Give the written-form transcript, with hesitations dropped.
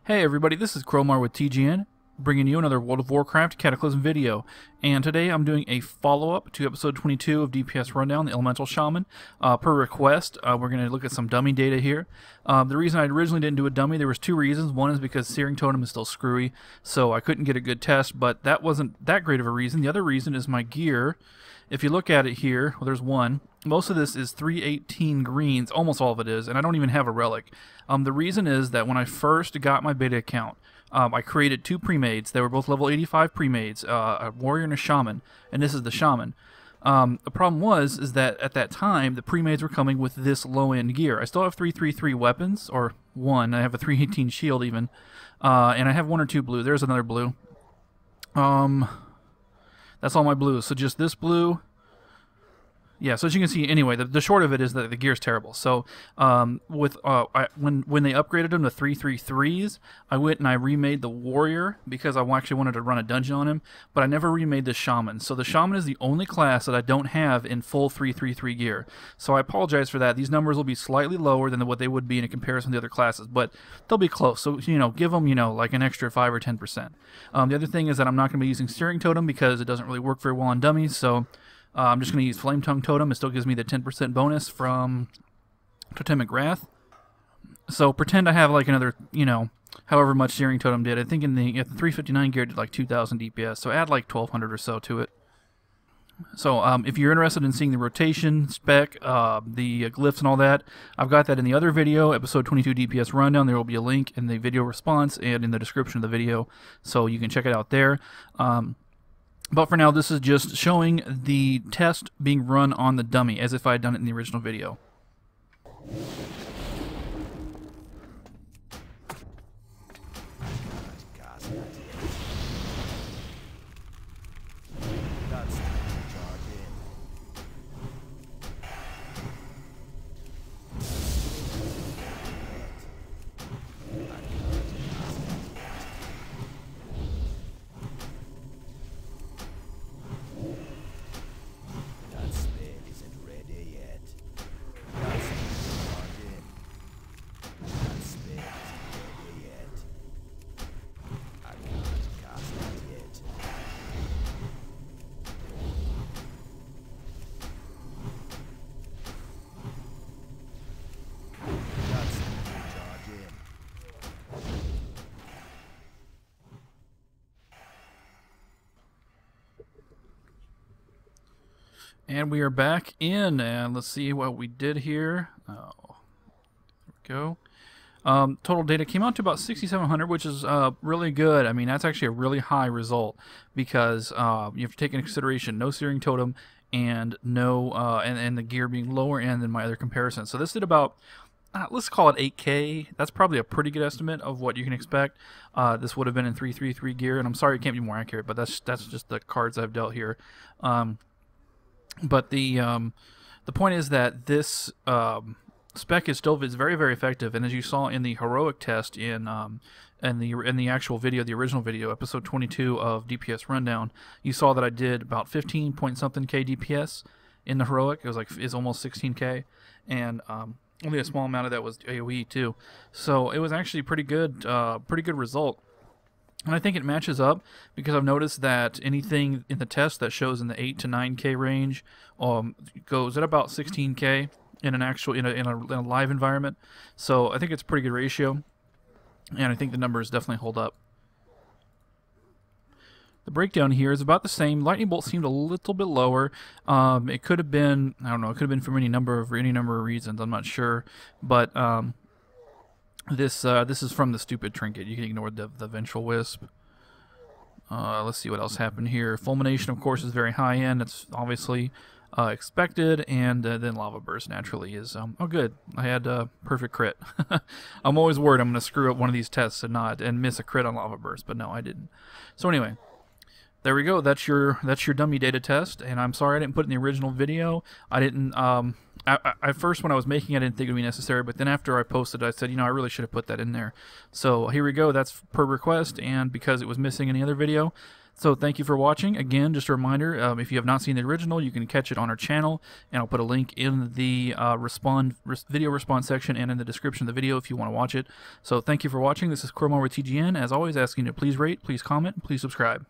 Hey everybody, this is Cromar with TGN, bringing you another World of Warcraft Cataclysm video. And today I'm doing a follow-up to episode 22 of DPS Rundown, the Elemental Shaman. Per request, we're going to look at some dummy data here. The reason I originally didn't do a dummy, there was two reasons. One is because searing totem is still screwy, so I couldn't get a good test, but that wasn't that great of a reason. The other reason is my gear. If you look at it here, well, there's one. Most of this is 318 greens, almost all of it is, and I don't even have a relic. The reason is that when I first got my beta account, I created two pre-mades. They were both level 85 pre-mades, a warrior and a shaman, and this is the shaman. The problem is that at that time, the pre-mades were coming with this low-end gear. I still have 333 weapons, or one. I have a 318 shield even, and I have one or two blue. There's another blue. That's all my blues. So just this blue. Yeah, so as you can see, anyway, the short of it is that the gear's terrible. So when they upgraded them to 333s, I went and I remade the warrior because I actually wanted to run a dungeon on him, but I never remade the shaman. So the shaman is the only class that I don't have in full 333 gear. So I apologize for that. These numbers will be slightly lower than what they would be in a comparison to the other classes, but they'll be close. So, give them, like an extra 5 or 10%. The other thing is that I'm not going to be using searing totem because it doesn't really work very well on dummies, so I'm just going to use Flame Tongue Totem. It still gives me the 10% bonus from Totemic Wrath. So pretend I have like another, however much Searing Totem did. I think at the 359 gear it did like 2,000 DPS. So add like 1,200 or so to it. So if you're interested in seeing the rotation spec, the glyphs and all that, I've got that in the other video, episode 22 DPS Rundown. There will be a link in the video response and in the description of the video. So you can check it out there. But for now, this is just showing the test being run on the dummy, as if I had done it in the original video. And we are back in, and let's see what we did here. Oh, there we go. Total data came out to about 6,700, which is really good. I mean, that's actually a really high result because you have to take into consideration no searing totem and no and the gear being lower end than my other comparisons. So this did about let's call it 8K. That's probably a pretty good estimate of what you can expect. This would have been in 333 gear, and I'm sorry it can't be more accurate, but that's just the cards I've dealt here. But the point is that this spec is very, very effective, and as you saw in the heroic test in the actual video, the original video, episode 22 of DPS Rundown, you saw that I did about 15 point something K DPS in the heroic. It was almost 16K, and only a small amount of that was AOE too. So it was actually pretty good result. And I think it matches up because I've noticed that anything in the test that shows in the 8 to 9K range goes at about 16K in a live environment. So I think it's a pretty good ratio, and I think the numbers definitely hold up. The breakdown here is about the same. Lightning Bolt seemed a little bit lower. It could have been, I don't know, it could have been for any number of reasons. I'm not sure, but this is from the stupid trinket. You can ignore the vengeful wisp. Let's see what else happened here. Fulmination, of course, is very high end. It's obviously expected, and then lava burst naturally is oh good. I had perfect crit. I'm always worried I'm going to screw up one of these tests and miss a crit on lava burst, but no, I didn't. So anyway, there we go. That's your dummy data test, and I'm sorry I didn't put it in the original video. I didn't. I first, when I was making it, I didn't think it would be necessary, but then after I posted, I said, I really should have put that in there. So here we go. That's per request, and because it was missing in the other video, So thank you for watching. Again, just a reminder, if you have not seen the original, you can catch it on our channel, and I'll put a link in the video response section and in the description of the video if you want to watch it. So thank you for watching. This is Cromar with TGN. As always, asking you to please rate, please comment, please subscribe.